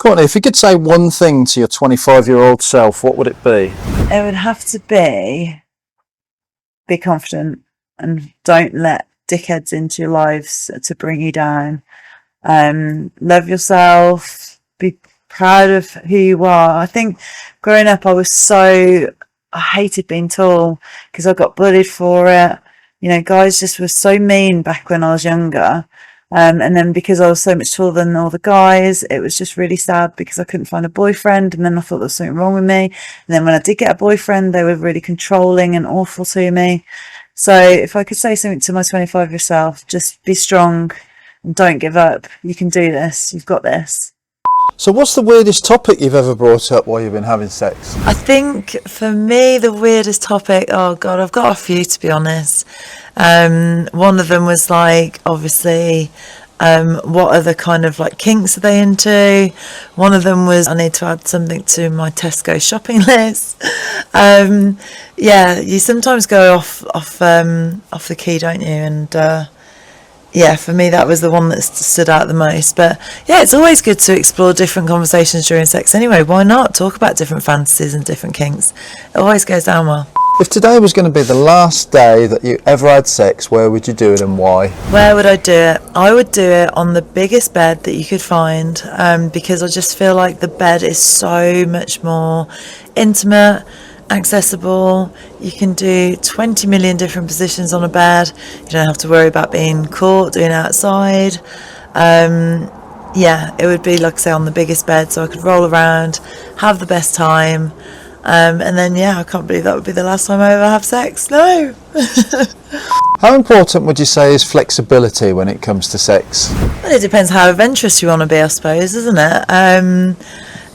Courtney, if you could say one thing to your 25-year-old self, what would it be? It would have to be confident and don't let dickheads into your lives to bring you down. Love yourself, be proud of who you are. I think growing up I hated being tall because I got bullied for it. You know, guys just were so mean back when I was younger. And then because I was so much taller than all the guys, it was just really sad because I couldn't find a boyfriend. And then I thought there was something wrong with me. And then when I did get a boyfriend, they were really controlling and awful to me. So if I could say something to my 25-year-old self, just be strong and don't give up. You can do this. You've got this. So what's the weirdest topic you've ever brought up while you've been having sex? I think for me, the weirdest topic, oh God, I've got a few to be honest. One of them was like, obviously, what other kind of like kinks are they into? One of them was I need to add something to my Tesco shopping list. Yeah, you sometimes go off the key, don't you? And yeah, for me that was the one that stood out the most. But yeah, it's always good to explore different conversations during sex anyway. Why not talk about different fantasies and different kinks? It always goes down well. If today was going to be the last day that you ever had sex, where would you do it and why? Where would I do it? I would do it on the biggest bed that you could find, because I just feel like the bed is so much more intimate, accessible. You can do 20 million different positions on a bed. You don't have to worry about being caught doing it outside. Yeah, it would be, like I say, on the biggest bed so I could roll around, have the best time. And then, yeah, I can't believe that would be the last time I ever have sex. No. How important would you say is flexibility when it comes to sex? Well, it depends how adventurous you want to be, I suppose, isn't it?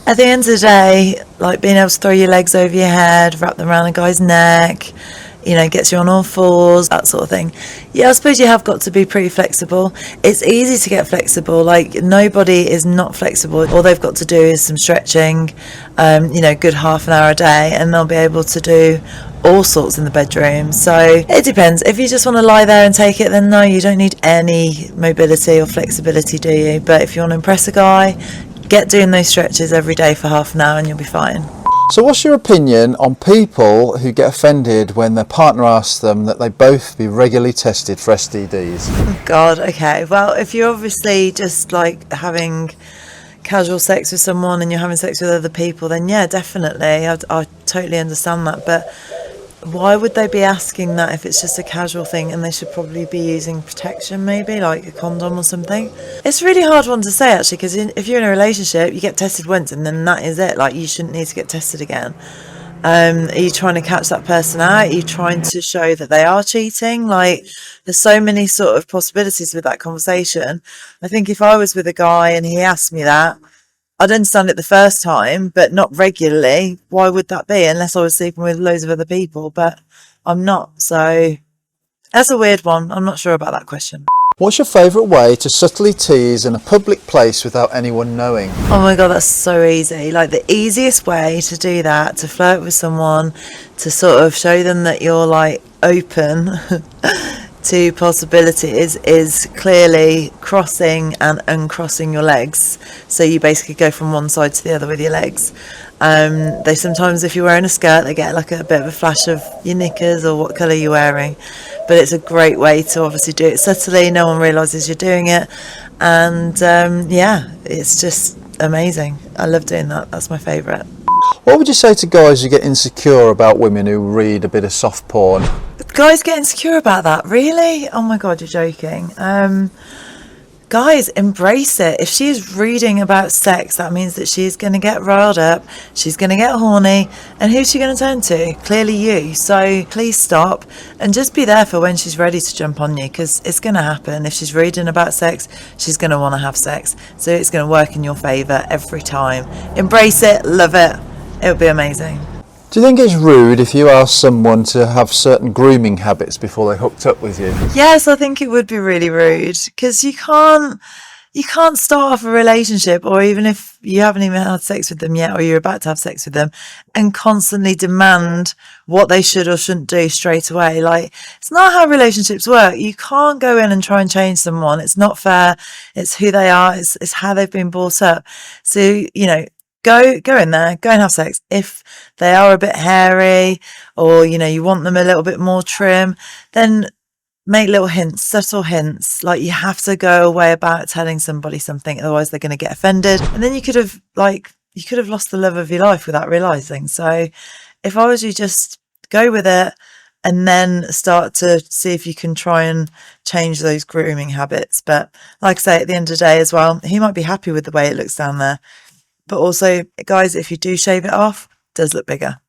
At the end of the day, like being able to throw your legs over your head, wrap them around a guy's neck, you know, gets you on all fours, that sort of thing. Yeah, I suppose you have got to be pretty flexible. It's easy to get flexible. Like, nobody is not flexible. All they've got to do is some stretching, you know, good half an hour a day, and they'll be able to do all sorts in the bedroom. So it depends. If you just want to lie there and take it, then no, you don't need any mobility or flexibility, do you? But if you want to impress a guy, get doing those stretches every day for half an hour and you'll be fine. So what's your opinion on people who get offended when their partner asks them that they both be regularly tested for STDs? Oh God, okay. Well, if you're obviously just like having casual sex with someone and you're having sex with other people, then yeah, definitely. I totally understand that. But why would they be asking that if it's just a casual thing and they should probably be using protection, maybe like a condom or something? It's a really hard one to say actually, because if you're in a relationship, you get tested once and then that is it. Like, you shouldn't need to get tested again. Are you trying to catch that person out? Are you trying to show that they are cheating? Like, there's so many sort of possibilities with that conversation. I think if I was with a guy and he asked me that, I'd understand it the first time, but not regularly. Why would that be? Unless I was sleeping with loads of other people, but I'm not. So that's a weird one. I'm not sure about that question. What's your favourite way to subtly tease in a public place without anyone knowing? Oh my God, that's so easy. Like, the easiest way to do that, to flirt with someone, to sort of show them that you're like open to possibilities, is clearly crossing and uncrossing your legs. So you basically go from one side to the other with your legs. They sometimes, if you're wearing a skirt, they get like a bit of a flash of your knickers or what colour you're wearing. But it's a great way to obviously do it subtly. No one realises you're doing it. And yeah, it's just amazing. I love doing that. That's my favourite. What would you say to guys who get insecure about women who read a bit of soft porn? Guys get insecure about that? Really? Oh my God, you're joking. Guys, embrace it. If she's reading about sex, that means that she's going to get riled up, she's going to get horny, and who's she going to turn to? Clearly you. So please stop and just be there for when she's ready to jump on you, because it's going to happen. If she's reading about sex, she's going to want to have sex. So it's going to work in your favour every time. Embrace it, love it. It'll be amazing. Do you think it's rude if you ask someone to have certain grooming habits before they hooked up with you? Yes, I think it would be really rude, because you can't you can't start off a relationship, or even if you haven't even had sex with them yet, or you're about to have sex with them, and constantly demand what they should or shouldn't do straight away. Like, it's not how relationships work. You can't go in and try and change someone. It's not fair. It's who they are. It's how they've been brought up. So, you know, go in there, go and have sex. If they are a bit hairy, or, you know, you want them a little bit more trim, then make little hints, subtle hints. Like, you have to go away about telling somebody something, otherwise they're going to get offended. And then you could have lost the love of your life without realizing. So if I was you, just go with it, and then start to see if you can try and change those grooming habits. But like I say, at the end of the day as well, he might be happy with the way it looks down there. But also, guys, if you do shave it off, it does look bigger.